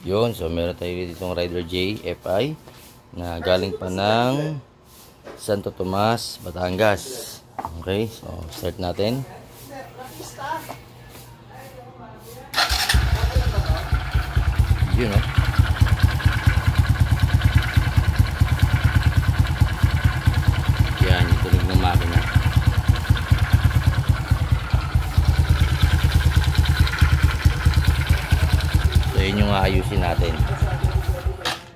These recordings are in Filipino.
Yun, so meron tayo ditong Rider J FI na galing pa ng Santo Tomas, Batangas. Okay, so start natin. Yun, no? Yan, yung tunog ng makina. So yun yung aayusin natin.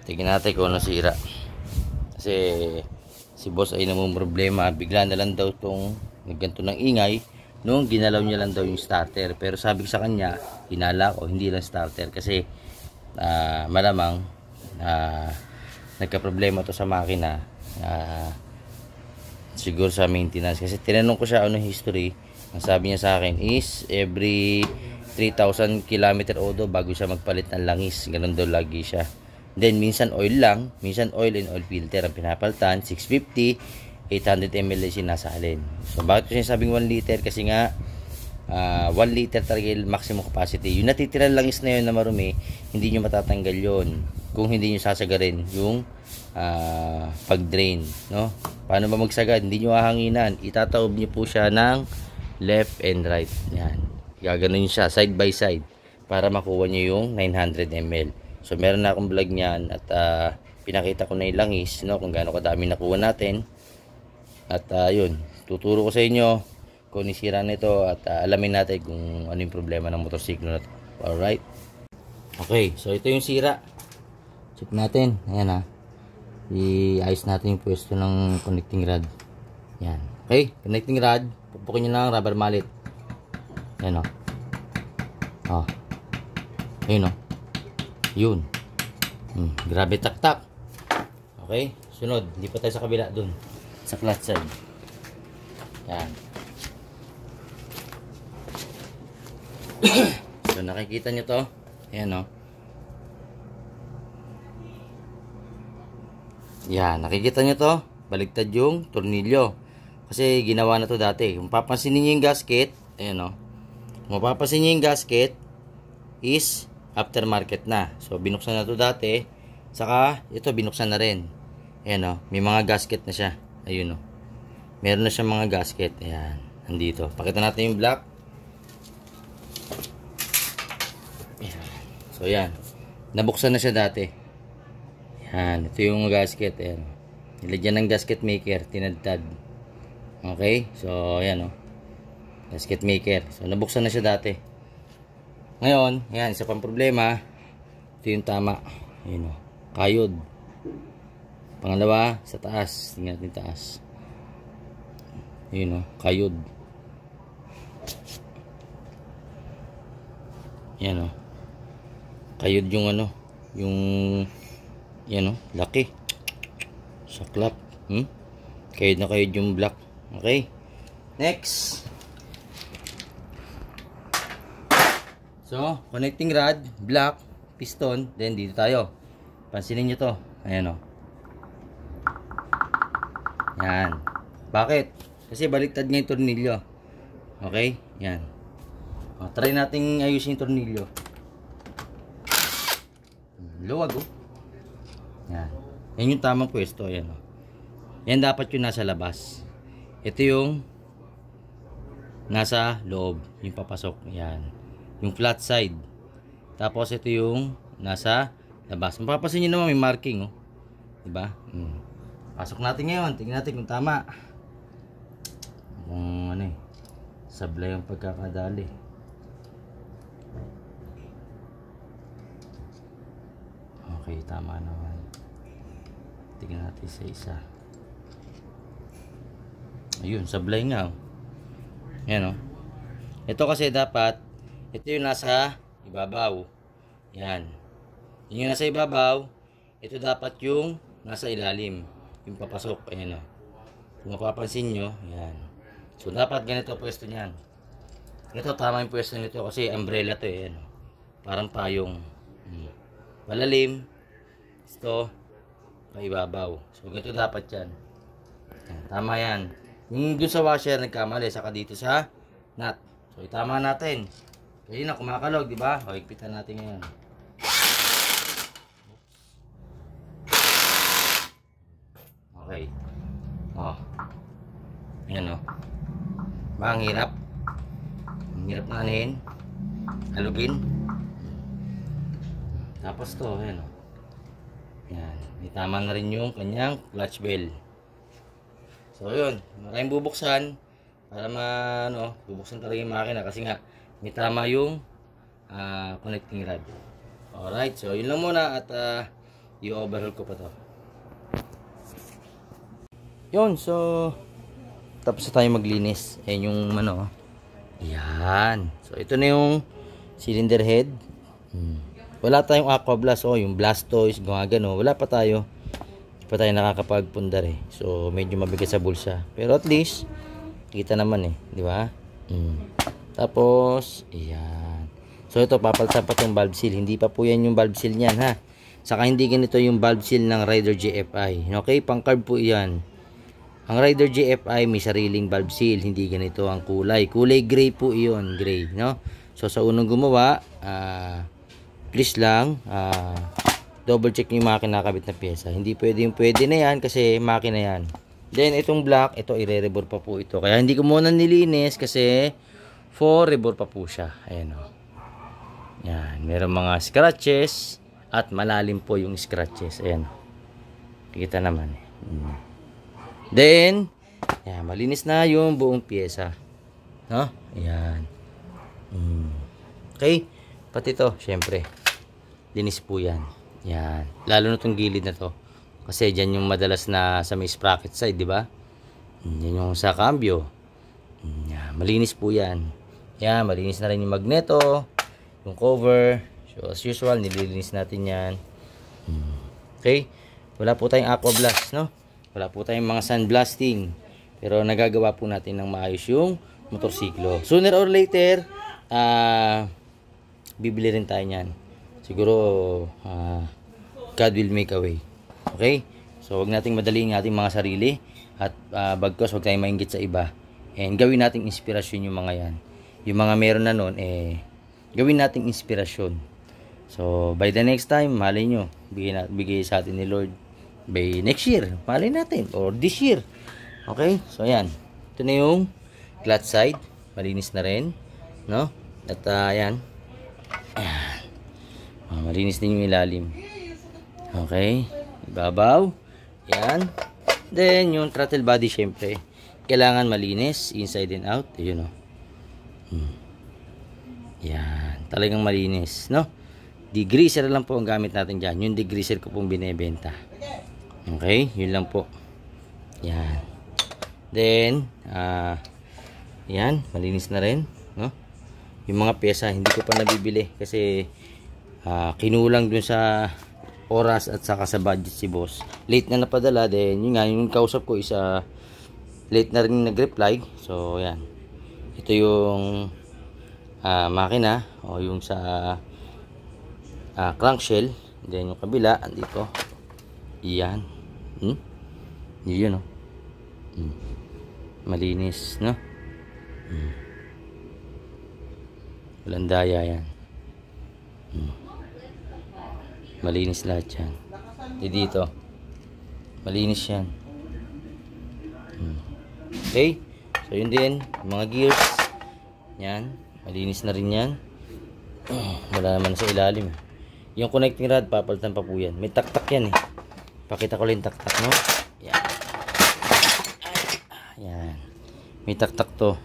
Tingnan natin kung ano sira. Kasi si boss ay namang problema, bigla na lang daw itong nagganto ng ingay nung ginalaw niya lang daw yung starter. Pero sabi ko sa kanya, hinala ko, hindi lang starter kasi malamang nagka-problema to sa makina, siguro sa maintenance. Kasi tinanong ko siya ano history, ang sabi niya sa akin is every 3,000 km o do bago siya magpalit ng langis, ganun daw lagi siya. Then minsan oil lang, minsan oil and oil filter ang pinapalitan. 650, 800 ml yung sinasalin. So bakit ko sinasabing 1 liter? Kasi nga 1 liter talaga yung maximum capacity. Yung natitirang langis na yun na marumi, hindi nyo matatanggal yun kung hindi nyo sasagarin yung pag-drain, no? Paano ba magsagad? Hindi nyo hahanginan, itataob nyo po siya ng left and right. Yan, gaganon siya side by side para makuha nyo yung 900 ml. So meron na akong vlog niyan at pinakita ko na yung langis, no, kung gaano kadami nakuha natin. At yun, tuturo ko sa inyo kung nisira nito at alamin natin kung ano yung problema ng motorsiklo na to. Alright. Okay, so ito yung sira. Check natin. Ayan, i-ayos natin yung pwesto ng connecting rod. Yan. Okay, connecting rod. Pupukin nyo lang rubber mallet. Ayan, oh. Ayun, yun. Grabe tak-tak. Okay, sunod. Hindi pa tayo sa kabila dun, sa clutch side. Yan. So nakikita nyo to. Ayan, yan, nakikita nyo to. Baligtad yung tornilyo. Kasi ginawa na to dati. Kung papansinin nyo yung gasket, ayan, kung mapapansin nyo yung gasket is aftermarket na. So binuksan na to dati. Saka ito binuksan na rin. Ayan, may mga gasket na siya. Ayun, meron na siya mga gasket. Ayan, andito. Pakita natin yung black. Ayan. So ayan, nabuksan na siya dati. Ayan, ito yung gasket. Ayan, nilagyan ng gasket maker, tinadtad. Okay, so ayan, gasket maker. So nabuksan na siya dati. Ngayon, ayan, isa pang problema. Ito yung tama. Ayan, kayod. Pangalawa, sa taas. Tingnan natin taas. Ayan, kayod. Ayan, kayod yung yung yan, laki. Saklap. Kayod na kayod yung black. Okay. Next. So, connecting rod, black, piston, then dito tayo. Pansinin nyo to. Ayan, yan. Bakit? Kasi baliktad nga yung tornilyo. Okay? Yan. Try natin ayusin yung tornilyo. Luwag, yan. Yan yung tamang pwesto. Ayan, yan dapat yung nasa labas. Ito yung nasa loob. Yung papasok. Yan. Yung flat side. Tapos ito yung nasa labas. Mapapansin nyo naman may marking, diba? Pasok natin ngayon. Tingnan natin kung tama. Kung sablay ang pagkakadali. Okay, tama naman. Tingnan natin sa isa. Ayun, sablay nga. Yan, ito kasi dapat ito yung nasa ibabaw. Yan. Yung nasa ibabaw, ito dapat yung nasa ilalim. Yung papasok. Ayan, kung mapapansin nyo, yan. So, dapat ganito pwesto niyan. Ito, tama yung pwesto nito kasi umbrella to, yan. Parang payong. Malalim. Ito, maibabaw. So, ganito dapat yan. Yan. Tama yan. Yung dun sa washer, nagkamali. Saka dito sa nut. So, itama natin. Kaya na kumakalog, di ba? O, higpitan natin ngayon. Ayan o. Ang hirap. Ang hirap na anihin. Halugin. Tapos to, ayan o. Yan. May tama na rin yung kanyang clutch bell. So yun, maraming bubuksan para bubuksan talaga yung makina kasi nga may tama yung connecting rod. Alright, so yun lang muna at i-overhaul ko pa to. Yun, so tapos na tayo maglinis. Ayan yung yan. So ito na yung cylinder head. Wala tayong aqua blast yung Blastoise, gumagano. Wala pa tayo. Hindi pa tayo nakakapagpundar So medyo mabigat sa bulsa. Pero at least kita naman di ba? Tapos ayan. So ito papalitan pa tong valve seal. Hindi pa po yan yung valve seal niyan ha. Saka hindi ganito yung valve seal ng Rider GFI. Okay, pang carb po yan. Ang Rider GFI may sariling valve seal, hindi ganito ang kulay. Kulay gray po iyon, gray, no? So sa unang gumawa, please lang double check yung makina nakabit na pyesa. Hindi pwede na yan kasi makina yan. Then itong black, ito ire-rebore pa po ito. Kaya hindi ko muna nilinis kasi for rebore pa po siya. Ayan o. Yan, meron mga scratches at malalim po yung scratches. Ayan. Kita naman. Then, yan, malinis na yung buong pyesa. No? Ayan. Okay. Pati to, syempre. Linis po yan. Yan. Lalo na itong gilid na to. Kasi dyan yung madalas na sa may sprocket side, di ba? Yan yung sa cambio. Yan. Malinis po yan. Yan. Malinis na rin yung magneto. Yung cover. So, as usual, nililinis natin yan. Okay. Wala po tayong aqua blast, no? Wala po tayong mga sandblasting. Pero nagagawa po natin ng maayos yung motorsiklo. Sooner or later, bibili rin tayo niyan. Siguro, God will make a way. Okay? So, wag nating madaliin ating mga sarili. At bagkos, wag tayong mainggit sa iba. And gawin nating inspirasyon yung mga yan. Yung mga meron na nun, gawin nating inspirasyon. So, by the next time, malay nyo, bigay sa atin ni Lord. By next year, malay natin. Or this year. Okay? So, ayan. Ito na yung clutch side. Malinis na rin. No? At, ayan. Ayan. Malinis din yung ilalim. Okay? Ibabaw. Ayan. Then, yung throttle body, syempre, kailangan malinis. Inside and out. Ayun, o. Ayan. Talagang malinis. No? Degreaser lang po ang gamit natin dyan. Yung degreaser ko pong binebenta. Okay, yun lang po. Yan. Then, yan, malinis na rin, no? Yung mga pyesa, hindi ko pa nabibili kasi kinulang dun sa oras at saka sa budget si boss. Late na napadala, then yun nga, yung kausap ko is late na rin nag-reply. So, yan. Ito yung makina o yung sa crankshell. Then yung kabila, andito. Yan. Yun, no? Malinis, no? Walang daya yan. Malinis lahat yan. Dito. Malinis yan. Okay? So, yun din. Mga gears. Yan. Malinis na rin yan. Wala naman sa ilalim. Yung connecting rod, papalitan pa po yan. May taktak yan Pakita ko lang taktak, no? Yan. Yan. May taktak to.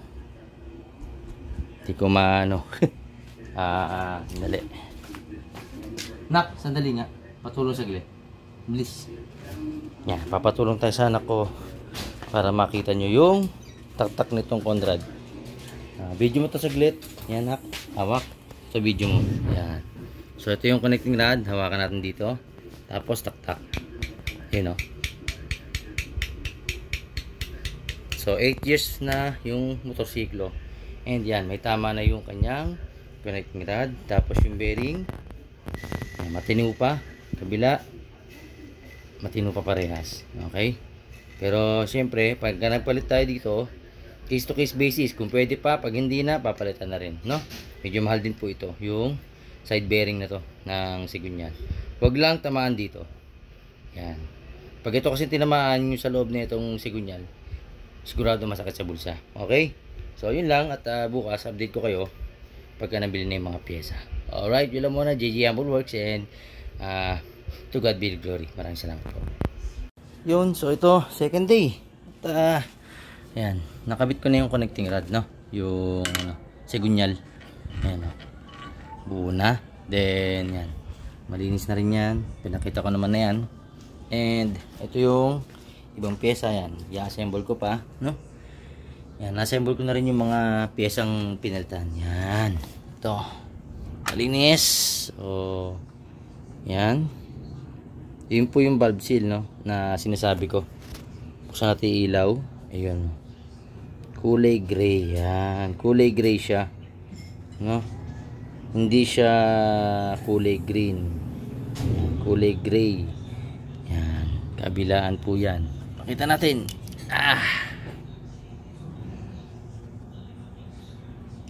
Hindi ko maano. Dali. Nak, sandali nga. Patulong saglit. Bilis. Yan, papatulong tayo sa anak ko para makita nyo yung taktak nitong Conrad. Video mo to saglit. Yan, nak. Hawak. Sa video mo. Yan. So, ito yung connecting rod. Hawakan natin dito. Tapos, taktak. Yun, no? So, 8 years na yung motorsiklo. And yan, may tama na yung kanyang connecting rod. Tapos yung bearing, matino pa. Kabila, matino pa parehas. Okay? Pero, syempre, pag nagpalit tayo dito, case to case basis. Kung pwede pa, pag hindi na, papalitan na rin. No? Medyo mahal din po ito. Yung side bearing na to ng Sigunyan. Huwag lang tamaan dito. Yan. Pag ito kasi tinamaan nyo sa loob na itong Sigunyal, sigurado masakit sa bulsa. Okay? So yun lang, at bukas update ko kayo pagka nabili na yung mga pyesa. Alright, yun lang muna. JJ Humble Works, and to God be the glory. Maraming salamat po. Yun, so ito second day. At ayan, nakabit ko na yung connecting rod, no? Yung segunyal. Ayan, no? Buo na. Then yan, malinis na rin yan. Pinakita ko naman na yan. And ito yung ibang pyesa. Yan, i-assemble ko pa, no? Yan, na-assemble ko na rin yung mga pyesang pinalitan. Yan, ito malinis. So yan, yun po yung valve seal, no, na sinasabi ko. Buksan natin ilaw. Ayun, kulay gray. Yan, kulay gray siya, no? Hindi siya kulay green. Yan, kulay gray. Yan, kabilaan po yan. Pakita natin.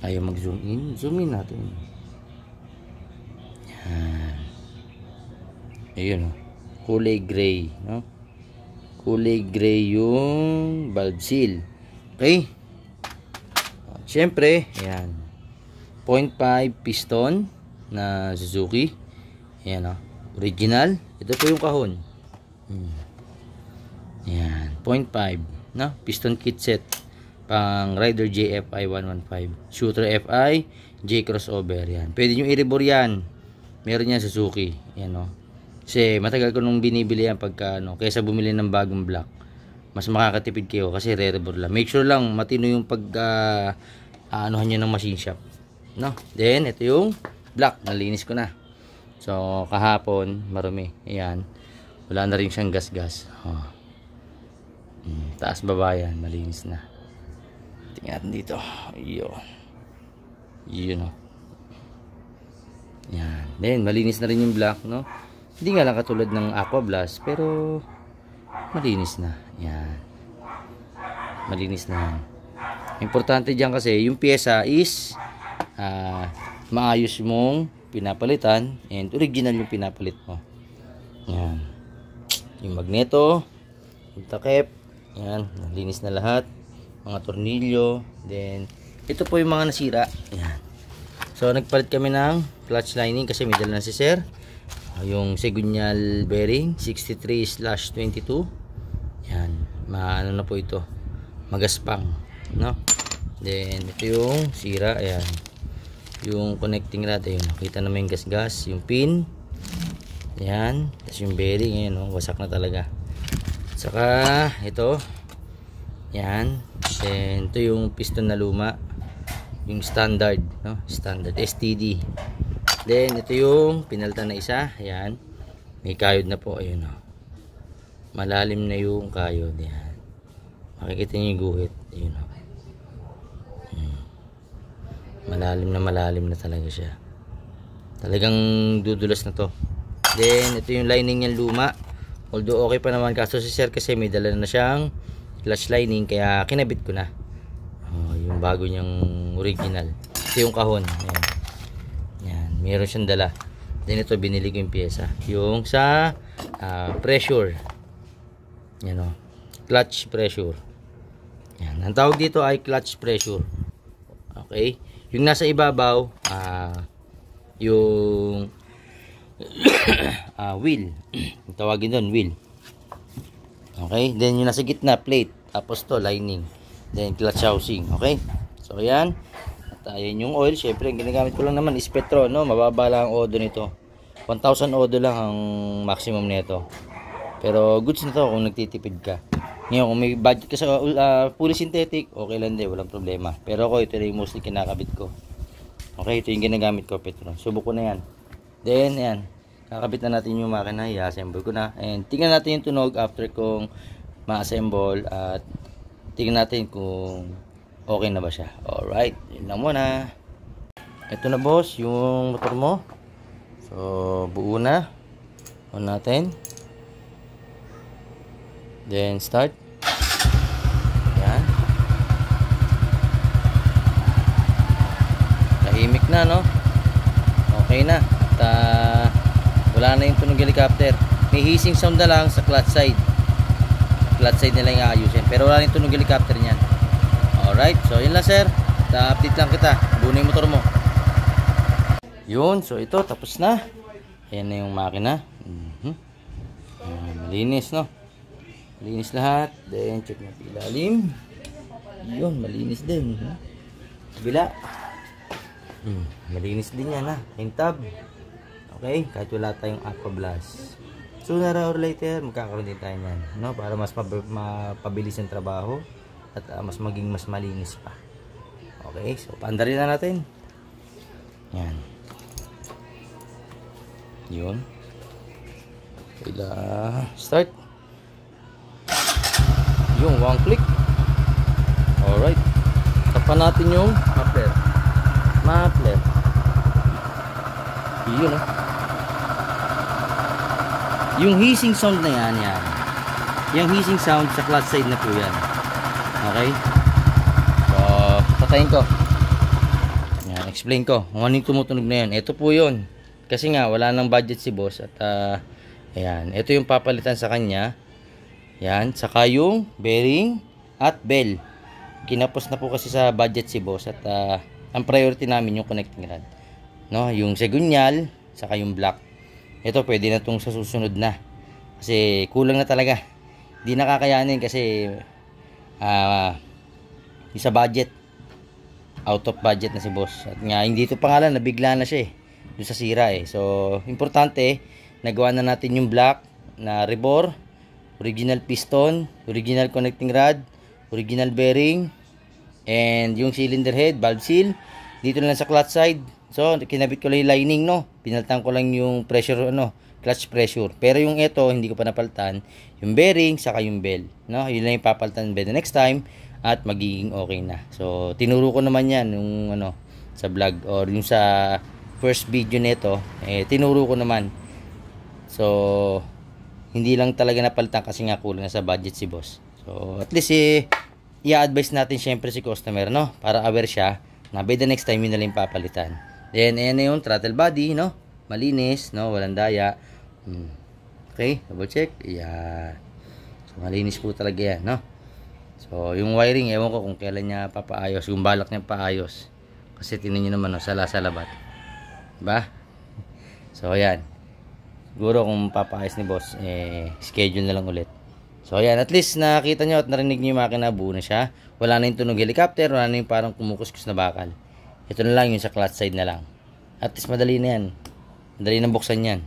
Ayaw mag zoom in. Zoom in natin. Yan. Ayun, no? Kulay gray, no? Kulay gray yung valve seal. Okay? Siyempre, ayan, 0.5 piston na Suzuki. Ayan, no? Original. Ito po yung kahon. Ayan, 0.5, no? Piston kit set pang Rider JFI 115, Shooter FI, J crossover. Yan, pwede nyo i-rebore yan. Meron yan Suzuki. Yan, no? Kasi matagal ko nung binibili yan pagka, no, kaysa bumili ng bagong block, mas makakatipid kayo kasi re-rebore lang. Make sure lang matino yung pag anuhan nyo ng machine shop, no? Then ito yung block, nalinis ko na. So kahapon marumi. Ayan, wala na rin siyang gas-gas. Taas baba yan, malinis na. Tingnan natin dito. Yun, no? Yan. Then malinis na rin yung block, no? Hindi nga lang katulad ng Aqua Blast, pero malinis na. Yan, malinis na yan. Importante dyan kasi yung pyesa is maayos mong pinapalitan, and original yung pinapalit mo. Yan, yung magneto, yung takip, yan, malinis na lahat. Mga tornilyo. Then ito po yung mga nasira. Yan. So nagpalit kami ng clutch lining kasi may dala na si sir. Yung segunyal bearing 63/22. Yan, maano na po ito, magaspang, no? Then ito yung sira. Ayan, yung connecting rod. Ayun, nakita naman yung gas-gas, yung pin. Yan, tapos yung bearing. Ayan, no? Wasak na talaga. Saka ito, yan. Then ito yung piston na luma, yung standard, no? Standard STD. Then ito yung pinalitan na isa. Ayan, may kayod na po. Ayun, no? Malalim na yung kayod. Yan, makikita niyo yung guhit. Ayun, no? Malalim na talaga siya. Talagang dudulas na to. Then ito yung lining niyan luma. Although okay pa naman, kaso si sir kasi may dala na siyang clutch lining, kaya kinabit ko na. Yung bago niyang original. Ito yung kahon. Ayan. Yan, meron siyang dala. Then ito binili ko yung pyesa, yung sa pressure. Yan, o, clutch pressure. Yan, ang tawag dito ay clutch pressure. Okay, yung nasa ibabaw yung wheel. Tawagin doon wheel. Okay, then yung nasa gitna plate, tapos to lining, then clutch housing. Okay, so yan. At ayan yung oil. Syempre ang ginagamit ko lang naman is Petron, no? Mababa lang ang odo nito, 1,000 odo lang ang maximum nito, pero goods na to kung nagtitipid ka. Ngayon kung may budget ka sa fully synthetic, okay lang din, walang problema. Pero ako ito yung mostly kinakabit ko. Okay, ito yung ginagamit ko, Petron. Subok ko na yan. Then yan, kakabit na natin yung makina, i-assemble ko na, and tingnan natin yung tunog after kong ma-assemble, at tingnan natin kung okay na ba siya. Alright, yun lang muna. Ito na boss, yung motor mo. So buo na. On natin. Then start. Yan. Tahimik na, no? Okay na. At wala na yung tunog helicopter. May hissing sound na lang sa clutch side. flat side nila yung aayusin. Pero wala rin tunog helicopter niyan. Alright, so yun lang sir. Update lang kita. Buno yung motor mo. Yun, so ito tapos na. Ayan na yung makina. Malinis, no? Malinis lahat. Then check natin ilalim. Yun, malinis din. Bila. Malinis din yan, ha? Yung tab. Okay, kahit wala tayong aqua blast. Sooner or later, magkakaroon din tayo yan, no? Para mas mapabilis yung trabaho at mas malinis pa. Okay, so paandarin na natin. Yan. Yun. Start. Yung one click. Alright. Tapan natin yung muffler. Yun, oh. Yung hissing sound na yan. Yung hissing sound sa clutch side na po yan. Okay? So, patayin ko. Yan, explain ko. Kung ano yung tumutunog na yan. Ito po yun. Kasi nga, wala nang budget si boss. At, ayan. Ito yung papalitan sa kanya. Yan. Saka yung bearing at bell. Kinapos na po kasi sa budget si boss. At, ang priority namin yung connecting rod. No? Yung segunyal, saka yung block. Ito, pwede na itong sa susunod na. Kasi, kulang na talaga. Di nakakayanin kasi, sa budget. Out of budget na si boss. At nga, hindi ito pangalan, nabigla na siya eh. Doon sa sira eh. So, importante, nagawa na natin yung block na rebore, original piston, original connecting rod, original bearing, and yung cylinder head, valve seal. Dito na lang sa clutch side. So, kinabit ko lang yung lining, no? Pinaltan ko lang yung pressure, clutch pressure. Pero yung ito, hindi ko pa napaltan. Yung bearing, saka yung bell, no? Yun lang yung papaltan by the next time. At magiging okay na. So, tinuro ko naman yan, yung, sa vlog, or yung sa first video nito, tinuro ko naman. So, hindi lang talaga napalitan kasi nga kulang na sa budget si boss. So, at least, i-advise natin syempre si customer, no? Para aware siya na by the next time yun na lang papalitan. Then, ayan na yung throttle body, no? Malinis, no? Walang daya. Okay, double check. Ayan. So, malinis po talaga yan, no? So, yung wiring, ewan ko kung kailan niya papaayos. Yung balak niya paayos. Kasi tinan nyo naman, no? Sala-salabat. Diba? So, ayan. Siguro kung papaayos ni boss, schedule na lang ulit. So, ayan. At least, nakita nyo at narinig nyo yung makina, buo na siya. Wala na yung tunog helicopter. Wala na yung parang kumukuskus na bakal. Ito na lang yung sa clutch side na lang. At least madali na yan. Madali na buksan yan.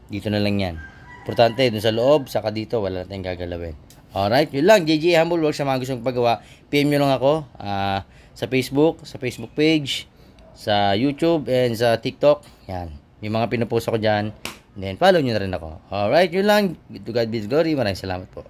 Dito na lang yan. Importante, dun sa loob, saka dito, wala na tayong gagalawin. Alright, yun lang. JJ Humble Works sa mga gustong paggawa. PM nyo lang ako sa Facebook page, sa YouTube, and sa TikTok. Yan. Yung mga pinupost ako dyan. And then, follow nyo na rin ako. Alright, yun lang. To God be the glory. Maraming salamat po.